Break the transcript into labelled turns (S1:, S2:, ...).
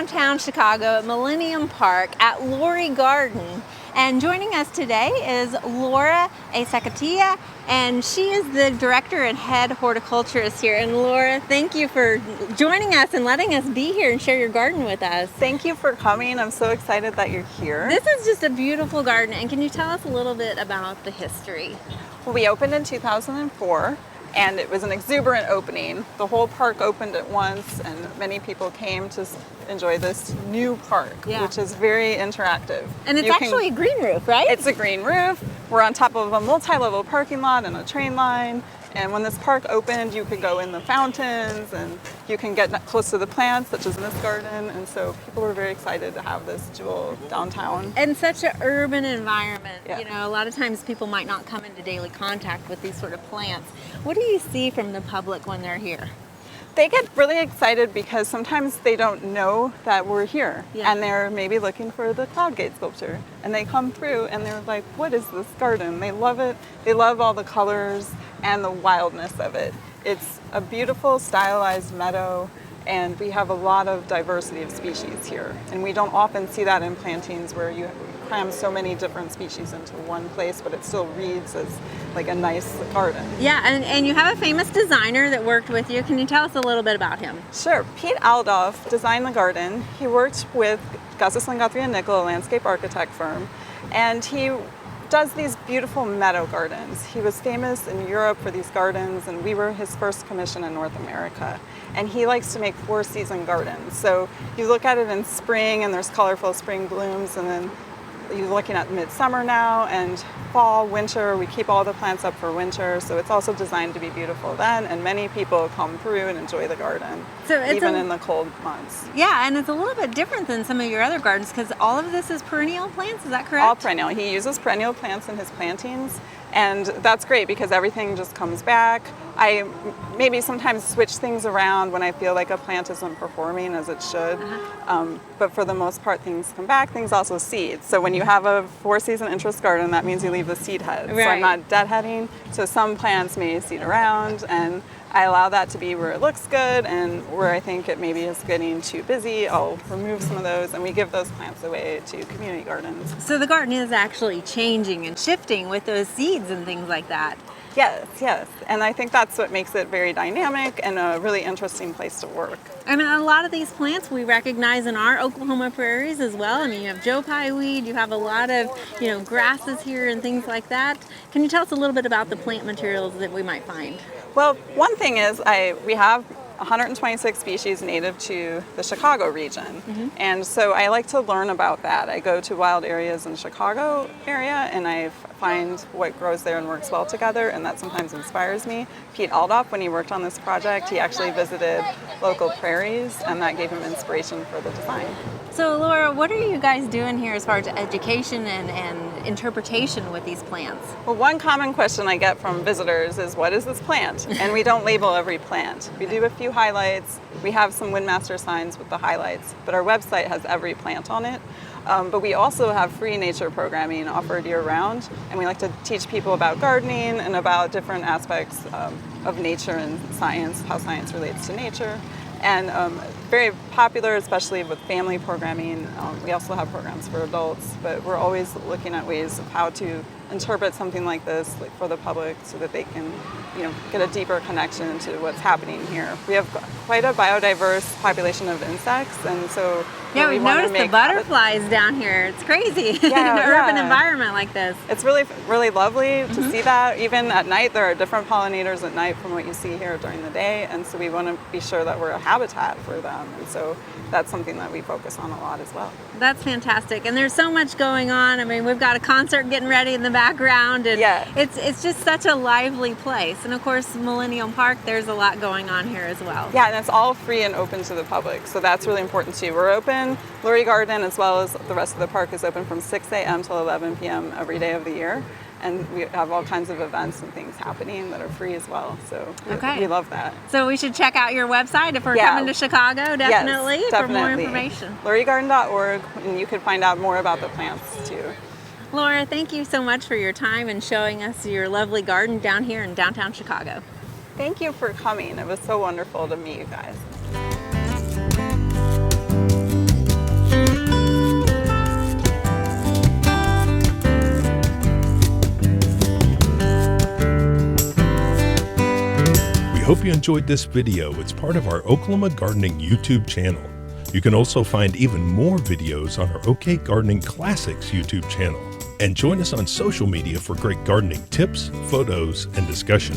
S1: downtown Chicago at Millennium Park at Lurie Garden. And joining us today is Laura Acecatia, and she is the director and head horticulturist here. And Laura, thank you for joining us and letting us be here and share your garden with us.
S2: Thank you for coming. I'm so excited that you're here.
S1: This is just a beautiful garden. And can you tell us a little bit about the history?
S2: Well, we opened in 2004. And it was an exuberant opening. The whole park opened at once, and many people came to enjoy this new park, which is very interactive.
S1: And it's actually a green roof, right?
S2: It's a green roof. We're on top of a multi-level parking lot and a train line. And when this park opened, you could go in the fountains and you can get close to the plants, such as in this garden. And so people were very excited to have this jewel downtown.
S1: And such an urban environment.
S2: Yeah.
S1: You know, a lot of times people might not come into daily contact with these sort of plants. What do you see from the public when they're here?
S2: They get really excited because sometimes they don't know that we're here, and they're maybe looking for the cloud gate sculpture, and they come through and they're like, what is this garden? They love it. They love all the colors and the wildness of it. It's a beautiful stylized meadow, and we have a lot of diversity of species here, and we don't often see that in plantings where you cram so many different species into one place, but it still reads as like a nice garden.
S1: Yeah, and you have a famous designer that worked with you. Can you tell us a little bit about him?
S2: Sure. Pete Aldoff designed the garden. He worked with Gustafson, Guthrie & Nickel, a landscape architect firm, and he does these beautiful meadow gardens. He was famous in Europe for these gardens, and we were his first commission in North America. And he likes to make four-season gardens. So you look at it in spring, and there's colorful spring blooms, and then you're looking at midsummer now, and fall, winter. We keep all the plants up for winter, so it's also designed to be beautiful then, and many people come through and enjoy the garden, even in the cold months.
S1: Yeah, and it's a little bit different than some of your other gardens because all of this is perennial plants, is that correct?
S2: All perennial. He uses perennial plants in his plantings, and that's great because everything just comes back. I maybe sometimes switch things around when I feel like a plant isn't performing as it should, but for the most part things come back. Things also seed. So when you have a four-season interest garden, that means you leave the seed heads.
S1: Right.
S2: So I'm not deadheading. So some plants may seed around, and I allow that to be where it looks good, and where I think it maybe is getting too busy, I'll remove some of those, and we give those plants away to community gardens.
S1: So the garden is actually changing and shifting with those seeds and things like that.
S2: Yes. And I think that's what makes it very dynamic and a really interesting place to work.
S1: I mean, a lot of these plants we recognize in our Oklahoma prairies as well. I mean, you have Joe Pye weed, you have a lot of, grasses here and things like that. Can you tell us a little bit about the plant materials that we might find?
S2: Well, one thing is we have 126 species native to the Chicago region. And so I like to learn about that. I go to wild areas in the Chicago area and I find what grows there and works well together, and that sometimes inspires me. Pete Aldoff, when he worked on this project, he actually visited local prairies, and that gave him inspiration for the design.
S1: So Laura, what are you guys doing here as far as education and interpretation with these plants?
S2: Well, one common question I get from visitors is, what is this plant? And we don't label every plant. We do a few highlights. We have some Windmaster signs with the highlights, but our website has every plant on it. But we also have free nature programming offered year-round, and we like to teach people about gardening and about different aspects of nature and science, how science relates to nature. And very popular, especially with family programming. We also have programs for adults, but we're always looking at ways of how to interpret something like this for the public so that they can get a deeper connection to what's happening here. We have quite a biodiverse population of insects, and so
S1: we've noticed the butterflies down here. It's crazy in an urban environment like this.
S2: It's really, really lovely to see that. Even at night, there are different pollinators at night from what you see here during the day, and so we want to be sure that we're a habitat for them, and so that's something that we focus on a lot as well.
S1: That's fantastic, and there's so much going on. I mean, we've got a concert getting ready in the background, and it's just such a lively place. And of course, Millennium Park, there's a lot going on here as well.
S2: Yeah, and it's all free and open to the public, so that's really important too. We're open. Lurie Garden, as well as the rest of the park, is open from 6 a.m. till 11 p.m. every day of the year. And we have all kinds of events and things happening that are free as well. So we love that.
S1: So we should check out your website if we're coming to Chicago, definitely, for more information.
S2: LurieGarden.org, and you can find out more about the plants too.
S1: Laura, thank you so much for your time and showing us your lovely garden down here in downtown Chicago.
S2: Thank you for coming. It was so wonderful to meet you guys.
S3: hope you enjoyed this video. It's part of our Oklahoma Gardening YouTube channel. You can also find even more videos on our OK Gardening Classics YouTube channel. And join us on social media for great gardening tips, photos, and discussion.